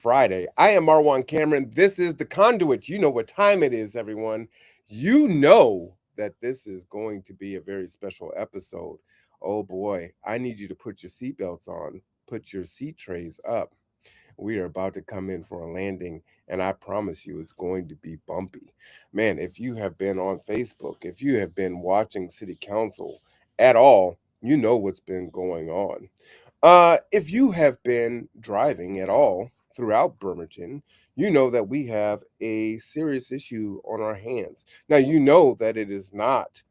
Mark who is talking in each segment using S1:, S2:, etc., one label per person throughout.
S1: Friday. I am Marwan Cameron. This is the Conduit. You know what time it is, everyone. You know that this is going to be a very special episode. Oh boy, I need you to put your seatbelts on, put your seat trays up. We are about to come in for a landing, and I promise you it's going to be bumpy. Man, if you have been on Facebook, if you have been watching City Council at all, you know what's been going on. If you have been driving at all throughout Bremerton, you know that we have a serious issue on our hands. Now, you know that it is not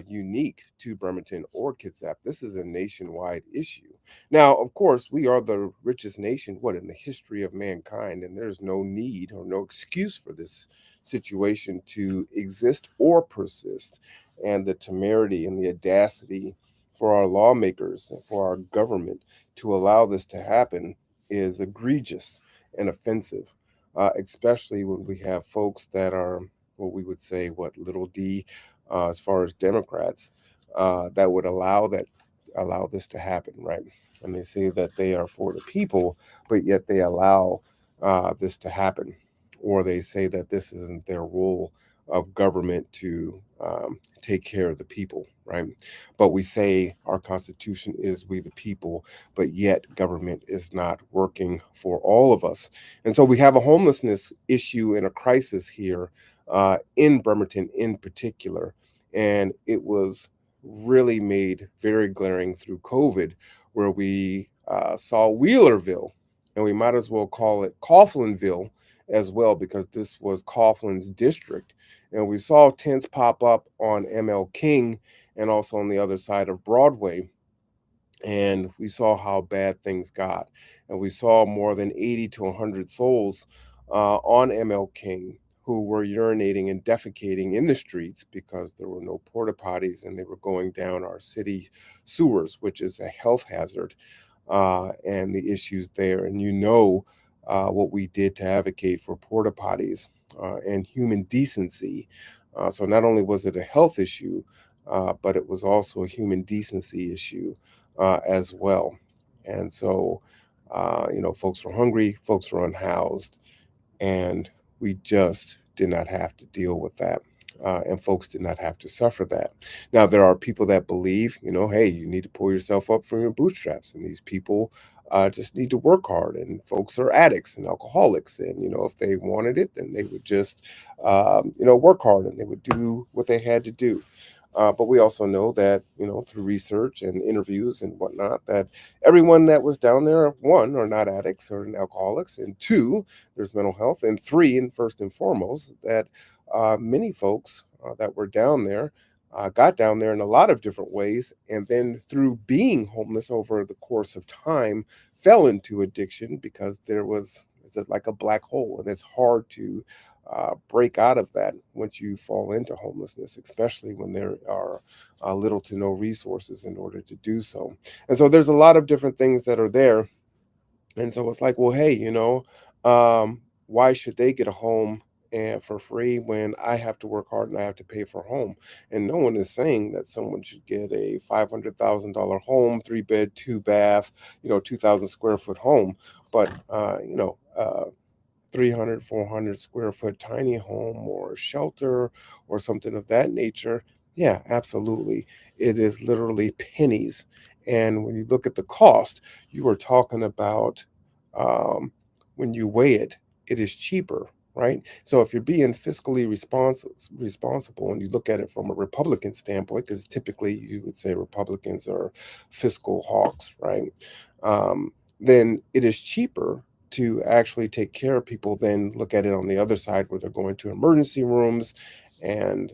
S1: unique to Bremerton or Kitsap. This is a nationwide issue. Now, of course, we are the richest nation, in the history of mankind, and there's no need or no excuse for this situation to exist or persist. And the temerity and the audacity for our lawmakers and for our government to allow this to happen is egregious and offensive, especially when we have folks that are what we would say, little d, as far as Democrats, that would allow this to happen, right? And they say that they are for the people, but yet they allow this to happen, or they say that this isn't their role of government to take care of the people, right? But we say our Constitution is we the people, but yet government is not working for all of us. And so we have a homelessness issue and a crisis here in Bremerton in particular. And it was really made very glaring through COVID, where we saw Wheelerville, and we might as well call it Coughlinville as well, because this was Coughlin's district. And we saw tents pop up on ML King and also on the other side of Broadway. And we saw how bad things got. And we saw more than 80 to 100 souls on ML King who were urinating and defecating in the streets because there were no porta potties, and they were going down our city sewers, which is a health hazard, and the issues there. And what we did to advocate for porta potties and human decency. So not only was it a health issue, but it was also a human decency issue as well. And so, folks were hungry, folks were unhoused, and we just did not have to deal with that. And folks did not have to suffer that. Now, there are people that believe, hey, you need to pull yourself up from your bootstraps. And these people just need to work hard. And folks are addicts and alcoholics. And, if they wanted it, then they would just, work hard, and they would do what they had to do. But we also know that, through research and interviews and whatnot, that everyone that was down there, one, are not addicts or alcoholics, and two, there's mental health, and three, and first and foremost, that many folks that were down there got down there in a lot of different ways, and then through being homeless over the course of time, fell into addiction because is it like a black hole, and it's hard to break out of that once you fall into homelessness, especially when there are little to no resources in order to do so. And so there's a lot of different things that are there. And so it's like, well, hey, why should they get a home and for free when I have to work hard and I have to pay for a home? And no one is saying that someone should get a $500,000 home, 3-bed, 2-bath, 2,000 square foot home. But, 300, 400 square foot tiny home or shelter or something of that nature, yeah, absolutely. It is literally pennies. And when you look at the cost, you are talking about, when you weigh it, it is cheaper, right? So if you're being fiscally responsible, and you look at it from a Republican standpoint, because typically you would say Republicans are fiscal hawks, right? Then it is cheaper to actually take care of people than look at it on the other side, where they're going to emergency rooms and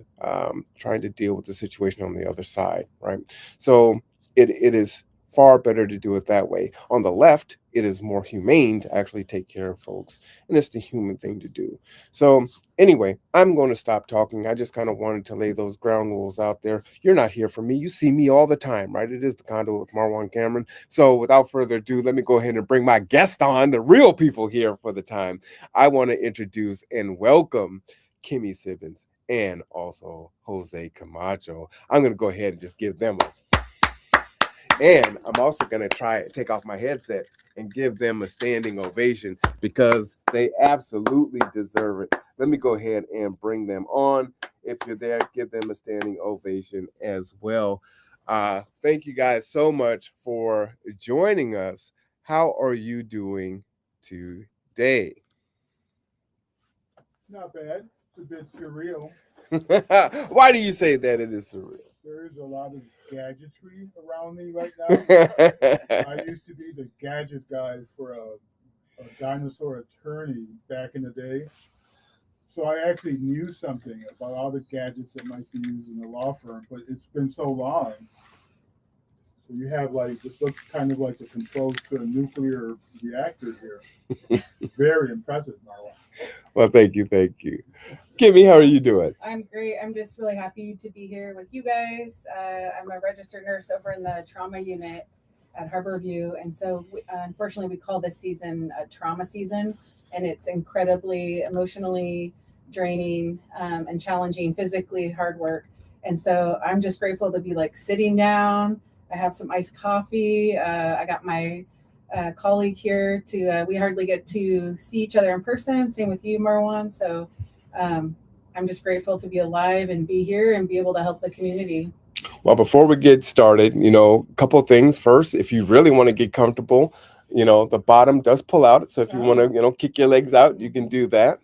S1: trying to deal with the situation on the other side, right? So it is far better to do it that way. On the left, it is more humane to actually take care of folks, and it's the human thing to do. So anyway, I'm going to stop talking. I just kind of wanted to lay those ground rules out there. You're not here for me. You see me all the time, right? It is the Conduit with Marwan Cameron. So without further ado, let me go ahead and bring my guest on, the real people here for the time. I want to introduce and welcome Kimmy Siebens and also Jose Camacho. I'm going to go ahead and just give them a, and I'm also going to take off my headset and give them a standing ovation because they absolutely deserve it. Let me go ahead and bring them on. If you're there, give them a standing ovation as well. Thank you guys so much for joining us. How are you doing today?
S2: Not bad. It's a bit surreal.
S1: Why do you say that it is surreal?
S2: There is a lot of gadgetry around me right now. I used to be the gadget guy for a dinosaur attorney back in the day. So I actually knew something about all the gadgets that might be used in the law firm, but it's been so long. So you have like, this looks kind of like the controls to a nuclear reactor here. Very impressive, Marwan.
S1: Well, thank you. Thank you. Kimmy, how are you doing?
S3: I'm great. I'm just really happy to be here with you guys. I'm a registered nurse over in the trauma unit at Harborview. And so, unfortunately, we call this season a trauma season. And it's incredibly emotionally draining and challenging, physically hard work. And so, I'm just grateful to be like sitting down. I have some iced coffee. I got my colleague here to, we hardly get to see each other in person. Same with you, Marwan. So, I'm just grateful to be alive and be here and be able to help the community.
S1: Well, before we get started, a couple of things. First, if you really want to get comfortable, the bottom does pull out. So if you want to, kick your legs out, you can do that.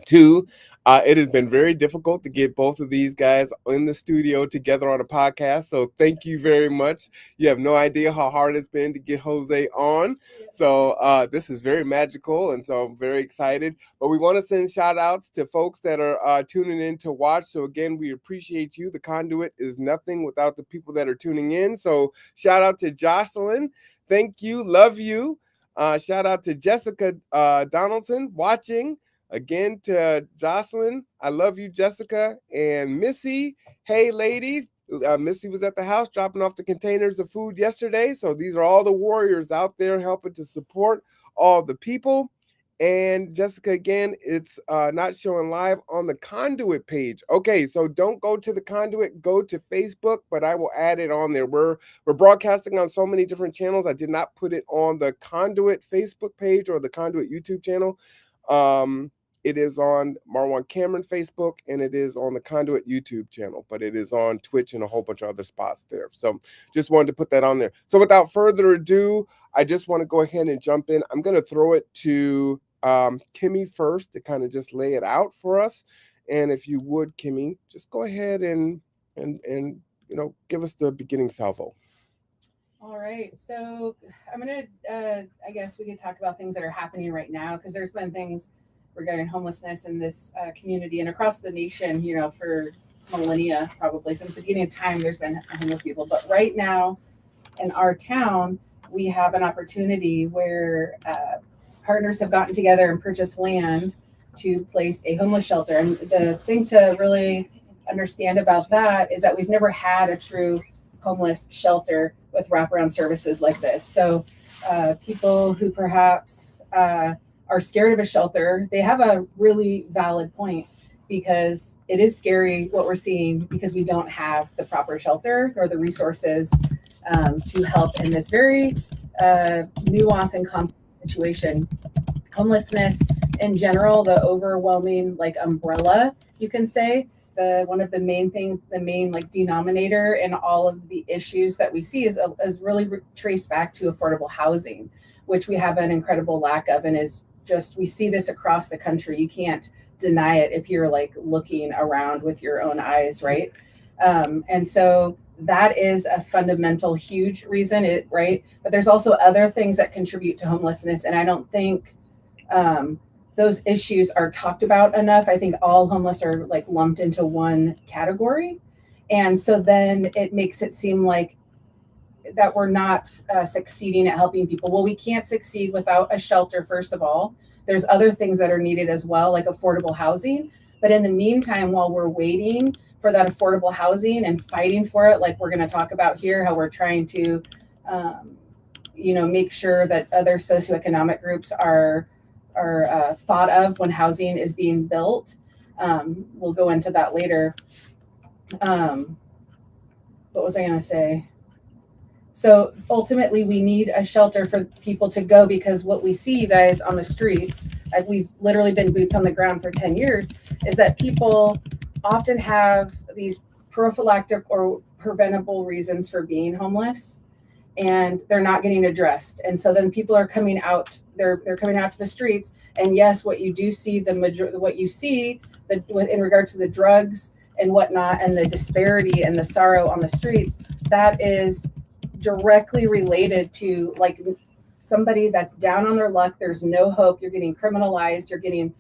S1: Two, it has been very difficult to get both of these guys in the studio together on a podcast. So thank you very much. You have no idea how hard it's been to get Jose on. So this is very magical. And so I'm very excited. But we want to send shout outs to folks that are tuning in to watch. So again, we appreciate you. The Conduit is nothing without the people that are tuning in. So shout out to Jocelyn. Thank you. Love you. Shout out to Jessica Donaldson watching. Again, to Jocelyn, I love you, Jessica, and Missy. Hey, ladies. Missy was at the house dropping off the containers of food yesterday. So these are all the warriors out there helping to support all the people. And Jessica, again, it's not showing live on the Conduit page. Okay, so don't go to the Conduit, go to Facebook, but I will add it on there. We're broadcasting on so many different channels. I did not put it on the Conduit Facebook page or the Conduit YouTube channel. It is on Marwan Cameron Facebook, and it is on the Conduit YouTube channel, but it is on Twitch and a whole bunch of other spots there. So just wanted to put that on there. So without further ado, I just want to go ahead and jump in. I'm going to throw it to Kimmy first to kind of just lay it out for us. And if you would, Kimmy, just go ahead and give us the beginning salvo.
S3: All right. So I'm going to, I guess we could talk about things that are happening right now, because there's been things regarding homelessness in this community and across the nation, for millennia, probably since the beginning of time, there's been homeless people. But right now in our town, we have an opportunity where partners have gotten together and purchased land to place a homeless shelter. And the thing to really understand about that is that we've never had a true homeless shelter with wraparound services like this. So people who perhaps are scared of a shelter, they have a really valid point, because it is scary what we're seeing, because we don't have the proper shelter or the resources to help in this very nuanced and complex situation. Homelessness in general, the overwhelming umbrella, you can say, one of the main denominator in all of the issues that we see is really traced back to affordable housing, which we have an incredible lack of, and is just, we see this across the country. You can't deny it if you're looking around with your own eyes, right? And so that is a fundamental, huge reason, right? But there's also other things that contribute to homelessness, and I don't think those issues are talked about enough. I think all homeless are lumped into one category, and so then it makes it seem like that we're not succeeding at helping people. Well, we can't succeed without a shelter, first of all. There's other things that are needed as well, like affordable housing. But in the meantime, while we're waiting for that affordable housing and fighting for it, like we're going to talk about here, how we're trying to, make sure that other socioeconomic groups are thought of when housing is being built. We'll go into that later. What was I going to say? So ultimately, we need a shelter for people to go, because what we see, you guys, on the streets, we've literally been boots on the ground for 10 years, is that people often have these prophylactic or preventable reasons for being homeless, and they're not getting addressed. And so then people are coming out, they're coming out to the streets. And yes, what you do see, what you see in regards to the drugs and whatnot, and the disparity and the sorrow on the streets, that is directly related to like somebody that's down on their luck. There's no hope. You're getting criminalized. You're getting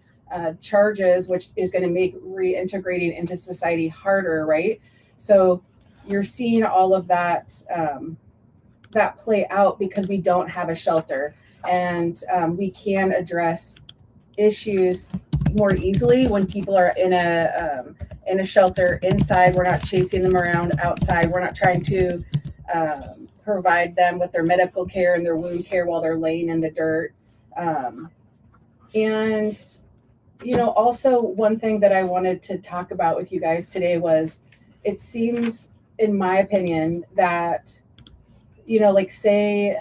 S3: charges, which is going to make reintegrating into society harder, right? So you're seeing all of that that play out because we don't have a shelter, and we can address issues more easily when people are in a shelter inside. We're not chasing them around outside. We're not trying to provide them with their medical care and their wound care while they're laying in the dirt. And also one thing that I wanted to talk about with you guys today was, it seems, in my opinion, that like, say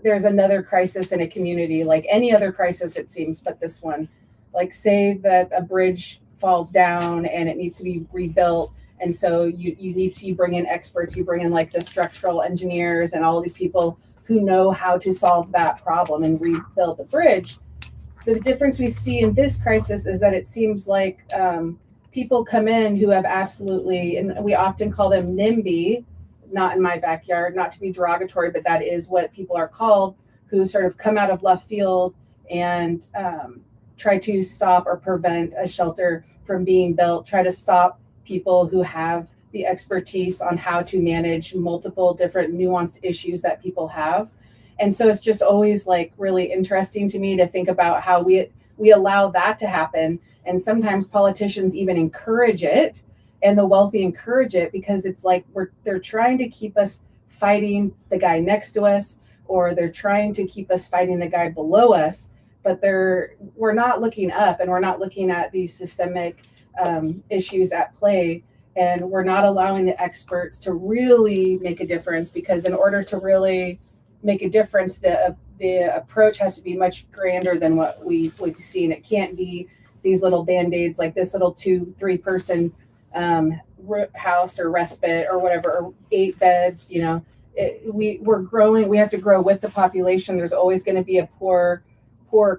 S3: there's another crisis in a community, like any other crisis, it seems, but this one, like say that a bridge falls down and it needs to be rebuilt. And so you bring in experts, you bring in like the structural engineers and all these people who know how to solve that problem and rebuild the bridge. The difference we see in this crisis is that it seems like people come in who have absolutely, and we often call them NIMBY, not in my backyard, not to be derogatory, but that is what people are called, who sort of come out of left field and try to stop or prevent a shelter from being built, try to stop people who have the expertise on how to manage multiple different nuanced issues that people have. And so it's just always like really interesting to me to think about how we allow that to happen. And sometimes politicians even encourage it, and the wealthy encourage it, because it's like they're trying to keep us fighting the guy next to us, or they're trying to keep us fighting the guy below us. But we're not looking up, and we're not looking at these systemic issues at play, and we're not allowing the experts to really make a difference. Because in order to really make a difference, the approach has to be much grander than what we've seen. It can't be these little band-aids, like this little 2-3 person house or respite or whatever, or 8 beds. We're growing. We have to grow with the population. There's always going to be a poor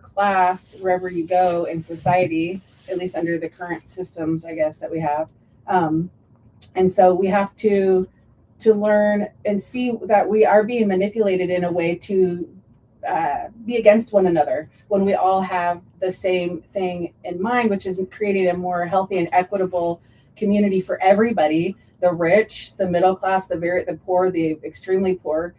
S3: class wherever you go in society, at least under the current systems, I guess, that we have. And so we have to learn and see that we are being manipulated in a way to be against one another, when we all have the same thing in mind, which is creating a more healthy and equitable community for everybody, the rich, the middle class, the poor, the extremely poor.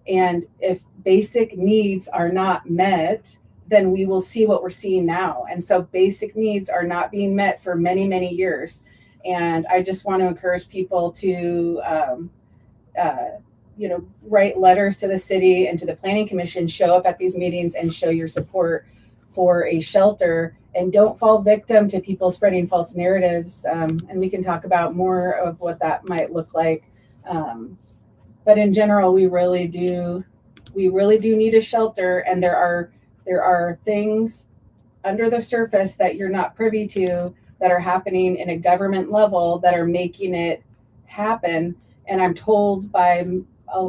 S3: And if basic needs are not met, then we will see what we're seeing now. And so basic needs are not being met for many, many years. And I just want to encourage people to, write letters to the city and to the planning commission, show up at these meetings and show your support for a shelter, and don't fall victim to people spreading false narratives. And we can talk about more of what that might look like. But in general, we really do need a shelter. And there are things under the surface that you're not privy to that are happening in a government level that are making it happen. And I'm told by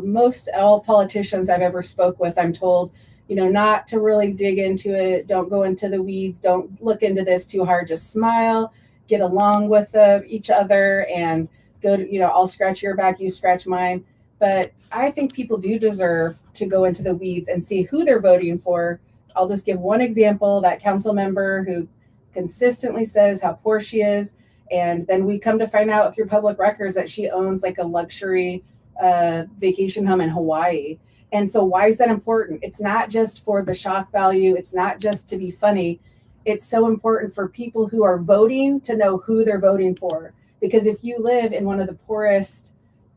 S3: most all politicians I've ever spoke with, I'm told, not to really dig into it. Don't go into the weeds. Don't look into this too hard. Just smile, get along with each other, and go to, I'll scratch your back, you scratch mine. But I think people do deserve to go into the weeds and see who they're voting for. I'll just give one example, that council member who consistently says how poor she is. And then we come to find out through public records that she owns like a luxury vacation home in Hawaii. And so why is that important? It's not just for the shock value. It's not just to be funny. It's so important for people who are voting to know who they're voting for. Because if you live in one of the poorest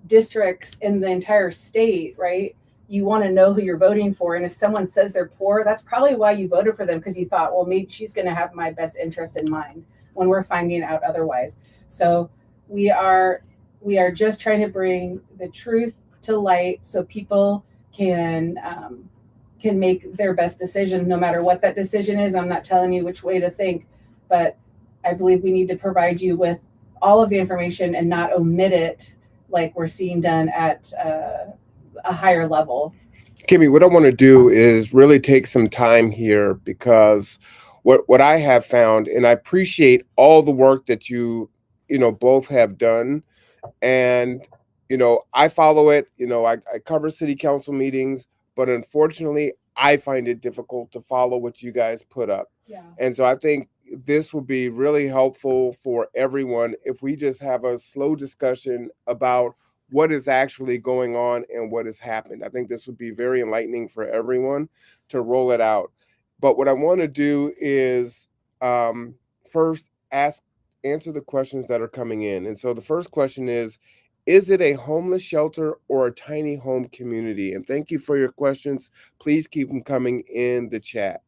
S3: districts in the entire state, right, you want to know who you're voting for. And if someone says they're poor, that's probably why you voted for them, because you thought, well, maybe she's going to have my best interest in mind, when we're finding out otherwise. So we are just trying to bring the truth to light so people can make their best decision, no matter what that decision is. I'm not telling you which way to think, but I believe we need to provide you with all of the information and not omit it like we're seeing done at a higher level.
S1: Kimmy, what I want to do is really take some time here, because what I have found, and I appreciate all the work that you both have done, and I follow it. I cover city council meetings, but unfortunately I find it difficult to follow what you guys put up.
S3: Yeah.
S1: And so I think this would be really helpful for everyone if we just have a slow discussion about what is actually going on and what has happened. I think this would be very enlightening for everyone to roll it out. But what I want to do is first answer the questions that are coming in. And so the first question is it a homeless shelter or a tiny home community? And thank you for your questions. Please keep them coming in the chat.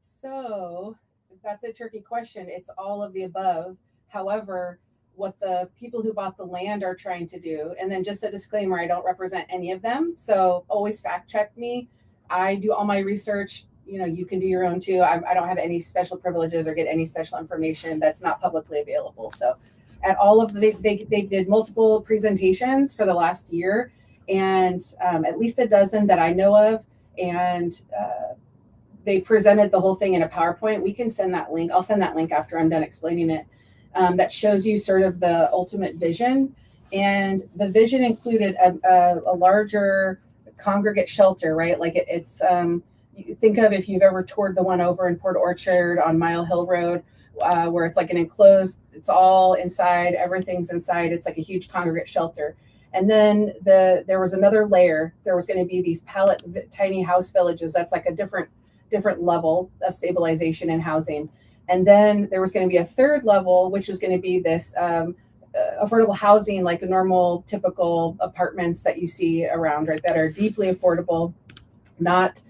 S3: So that's a tricky question. It's all of the above. However, what the people who bought the land are trying to do, and then just a disclaimer, I don't represent any of them, so always fact check me. I do all my research. You can do your own too. I don't have any special privileges or get any special information that's not publicly available. So at all of they did multiple presentations for the last year, and at least a dozen that I know of, and they presented the whole thing in a PowerPoint. We can send that link. I'll send that link after I'm done explaining it. That shows you sort of the ultimate vision. And the vision included a larger congregate shelter, right? Like it's you think of if you've ever toured the one over in Port Orchard on Mile Hill Road, where it's like an enclosed, it's all inside, everything's inside. It's like a huge congregate shelter. And then there was another layer. There was going to be these pallet tiny house villages. That's like a different level of stabilization and housing. And then there was going to be a third level, which was going to be this affordable housing, like a normal, typical apartments that you see around, right? That are deeply affordable, not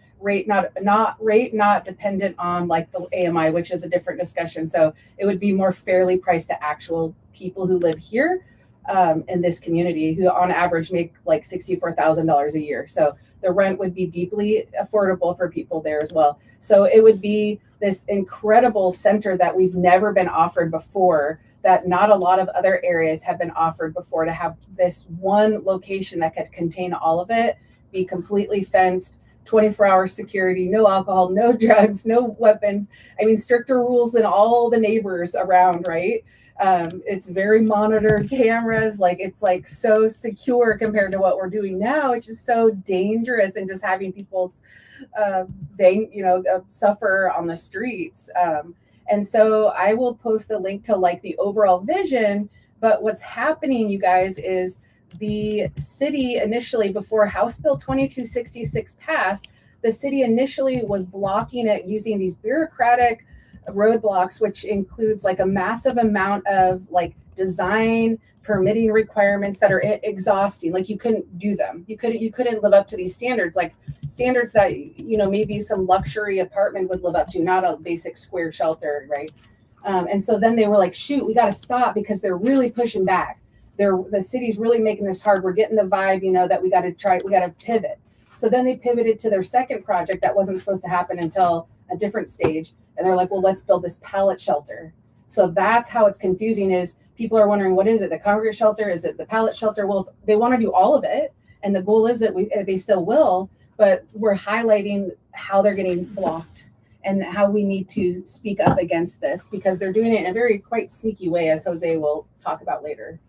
S3: dependent on like the AMI, which is a different discussion. So it would be more fairly priced to actual people who live here in this community, who on average make like $64,000 a year. So the rent would be deeply affordable for people there as well. So it would be this incredible center that we've never been offered before, that not a lot of other areas have been offered before, to have this one location that could contain all of it, be completely fenced, 24-hour security, no alcohol, no drugs, no weapons. I mean, stricter rules than all the neighbors around, right? It's very monitored cameras, like it's like so secure compared to what we're doing now. It's just so dangerous, and just having people's suffer on the streets. And so I will post the link to like the overall vision. But what's happening, you guys, is the city initially, before House Bill 2266 passed, the city initially was blocking it using these bureaucratic roadblocks, which includes like a massive amount of like design permitting requirements that are exhausting. Like you couldn't do them. You couldn't live up to these standards, like standards that maybe some luxury apartment would live up to, not a basic square shelter, right? And so then they were like, shoot, we got to stop because they're really pushing back. The city's really making this hard. We're getting the vibe, that we got to pivot. So then they pivoted to their second project that wasn't supposed to happen until a different stage. And they're like, well, let's build this pallet shelter. So that's how it's confusing, is people are wondering, what is it? The congregate shelter? Is it the pallet shelter? Well, they want to do all of it. And the goal is that they still will, but we're highlighting how they're getting blocked and how we need to speak up against this, because they're doing it in a very quite sneaky way, as Jose will talk about later.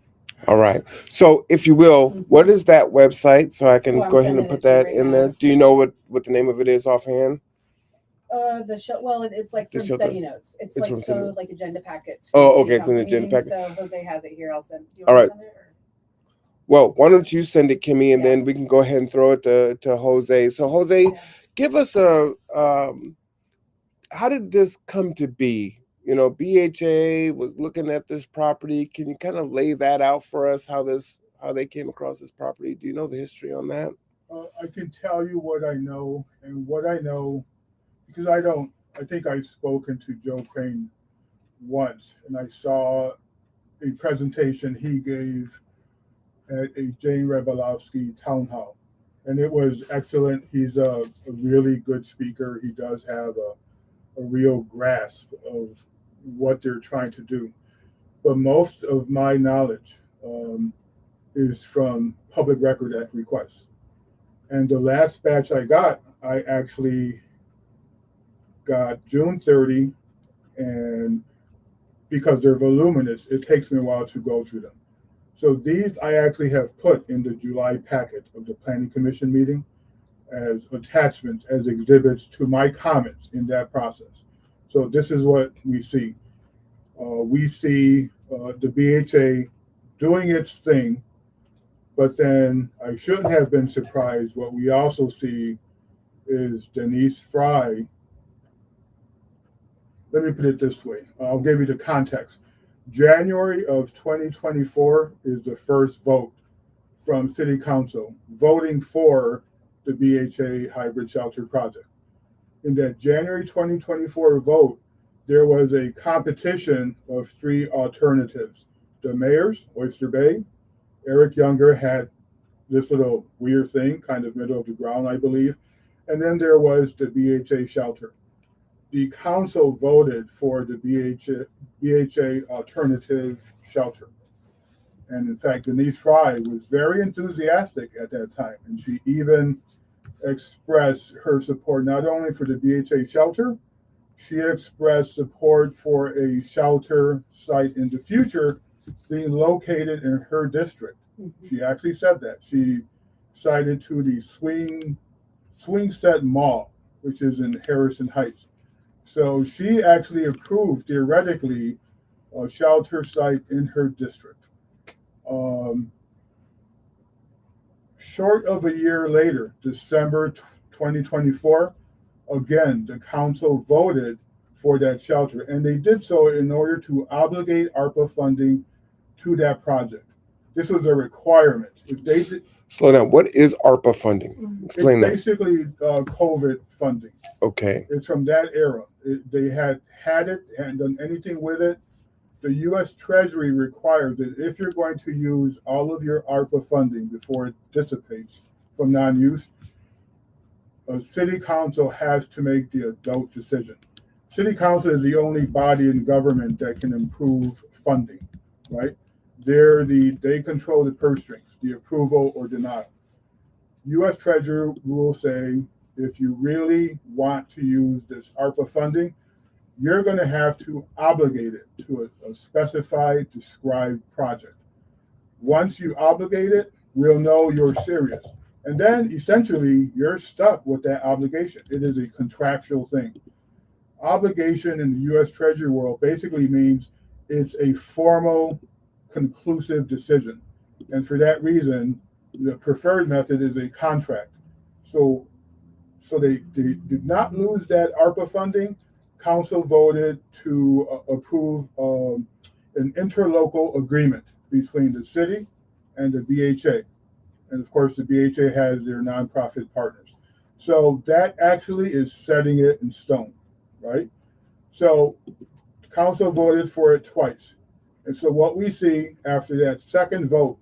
S1: All right. So if you will, what is that website? So I can go ahead and put that in there. Do you know what the name of it is offhand?
S3: The show. Well, it's like from study notes. It's like so like agenda packets.
S1: Oh, okay. It's an agenda packet.
S3: So Jose has it here. I'll send. Do you
S1: All
S3: want
S1: right.
S3: to send it, or?
S1: Well, why don't you send it, Kimmy, and then we can go ahead and throw it to Jose. So Jose, give us a how did this come to be? BHA was looking at this property. Can you kind of lay that out for us? How they came across this property? Do you know the history on that?
S2: I can tell you what I know, and what I know, because I think I've spoken to Joe Crane once, and I saw a presentation he gave at a Jane Rebalowski town hall. And it was excellent. He's a really good speaker. He does have a real grasp of what they're trying to do. But most of my knowledge is from Public Record Act requests. And the last batch I actually got June 30, and because they're voluminous, it takes me a while to go through them. So these I actually have put in the July packet of the Planning Commission meeting as attachments, as exhibits to my comments in that process. So this is what we see. We see the BHA doing its thing, but then I shouldn't have been surprised. What we also see is Denise Fry. Let me put it this way. I'll give you the context. January of 2024 is the first vote from City Council voting for the BHA hybrid shelter project. In that January 2024 vote, there was a competition of 3 alternatives. The mayor's, Oyster Bay, Eric Younger had this little weird thing, kind of middle of the ground, I believe. And then there was the BHA shelter. The council voted for the BHA alternative shelter. And in fact, Denise Fry was very enthusiastic at that time. And she even expressed her support not only for the BHA shelter, she expressed support for a shelter site in the future being located in her district. Mm-hmm. She actually said that. She cited to the Swing Set Mall, which is in Harrison Heights. So she actually approved, theoretically, a shelter site in her district. Short of a year later, December 2024, again, the council voted for that shelter, and they did so in order to obligate ARPA funding to that project. This was a requirement. If they did,
S1: slow down. What is ARPA funding? Explain that.
S2: It's basically COVID funding.
S1: Okay.
S2: It's from that era. They hadn't done anything with it. The U.S. Treasury requires that if you're going to use all of your ARPA funding before it dissipates from non-use, a city council has to make the adult decision. City council is the only body in government that can improve funding, right? They control the purse strings, the approval or denial. U.S. Treasury rules say if you really want to use this ARPA funding, you're going to have to obligate it to a specified, described project. Once you obligate it, we'll know you're serious. And then essentially, you're stuck with that obligation. It is a contractual thing. Obligation in the U.S. Treasury world basically means it's a formal, conclusive decision. And for that reason, the preferred method is a contract. So they did not lose that ARPA funding. Council voted to approve an interlocal agreement between the city and the BHA. And of course, the BHA has their nonprofit partners. So that actually is setting it in stone, right? So council voted for it twice. And so what we see after that second vote,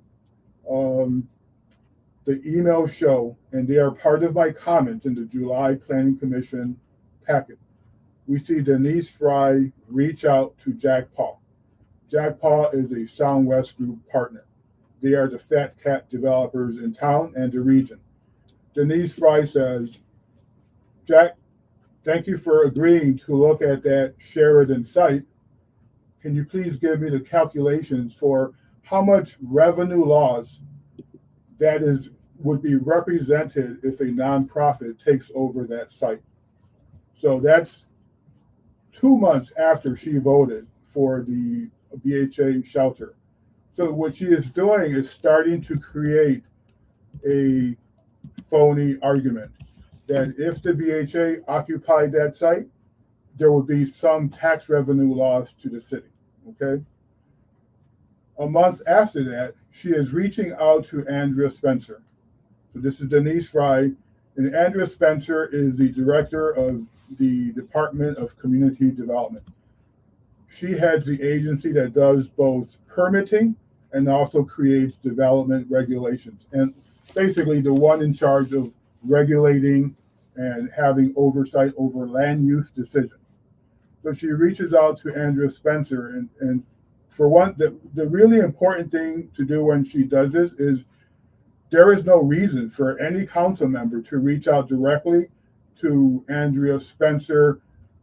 S2: the emails show, and they are part of my comments in the July Planning Commission packet. We see Denise Fry reach out to Jack Paul. Jack Paul is a Sound West Group partner. They are the Fat Cat developers in town and the region. Denise Fry says, Jack, thank you for agreeing to look at that Sheridan site. Can you please give me the calculations for how much revenue loss that would be represented if a nonprofit takes over that site? So that's 2 months after she voted for the BHA shelter. So what she is doing is starting to create a phony argument that if the BHA occupied that site, there would be some tax revenue loss to the city, okay? A month after that, she is reaching out to Andrea Spencer. So this is Denise Fry, and Andrea Spencer is the director of the Department of Community Development. She heads the agency that does both permitting and also creates development regulations. And basically the one in charge of regulating and having oversight over land use decisions. So she reaches out to Andrea Spencer, and for one, the really important thing to do when she does this is there is no reason for any council member to reach out directly to Andrea Spencer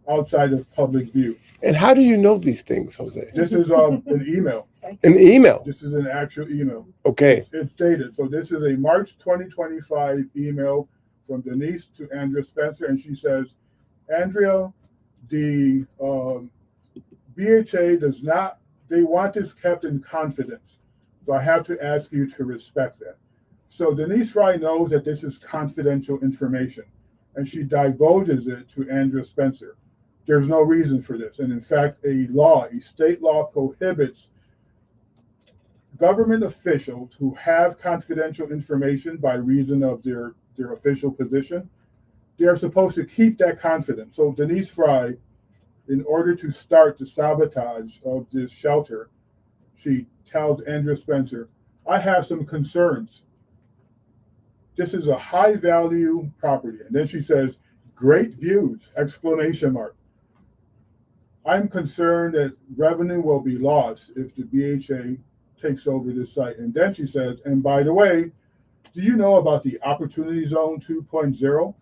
S2: outside of public view.
S1: And how do you know these things, Jose?
S2: This is an email.
S1: An email.
S2: This is an actual email.
S1: Okay.
S2: It's dated. So this is a March 2025 email from Denise to Andrea Spencer, and she says, Andrea, the BHA does not, they want this kept in confidence. So I have to ask you to respect that. So Denise Fry knows that this is confidential information, and she divulges it to Andrea Spencer. There's no reason for this. And in fact, a state law prohibits government officials who have confidential information by reason of their official position. They are supposed to keep that confidence. So Denise Fry, in order to start the sabotage of this shelter, she tells Andrea Spencer, I have some concerns. This is a high value property. And then she says, great views, exclamation mark. I'm concerned that revenue will be lost if the BHA takes over this site. And then she says, and by the way, do you know about the Opportunity Zone 2.0?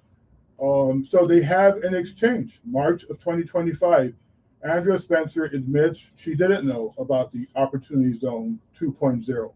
S2: So they have an exchange, March of 2025. Andrea Spencer admits she didn't know about the Opportunity Zone 2.0.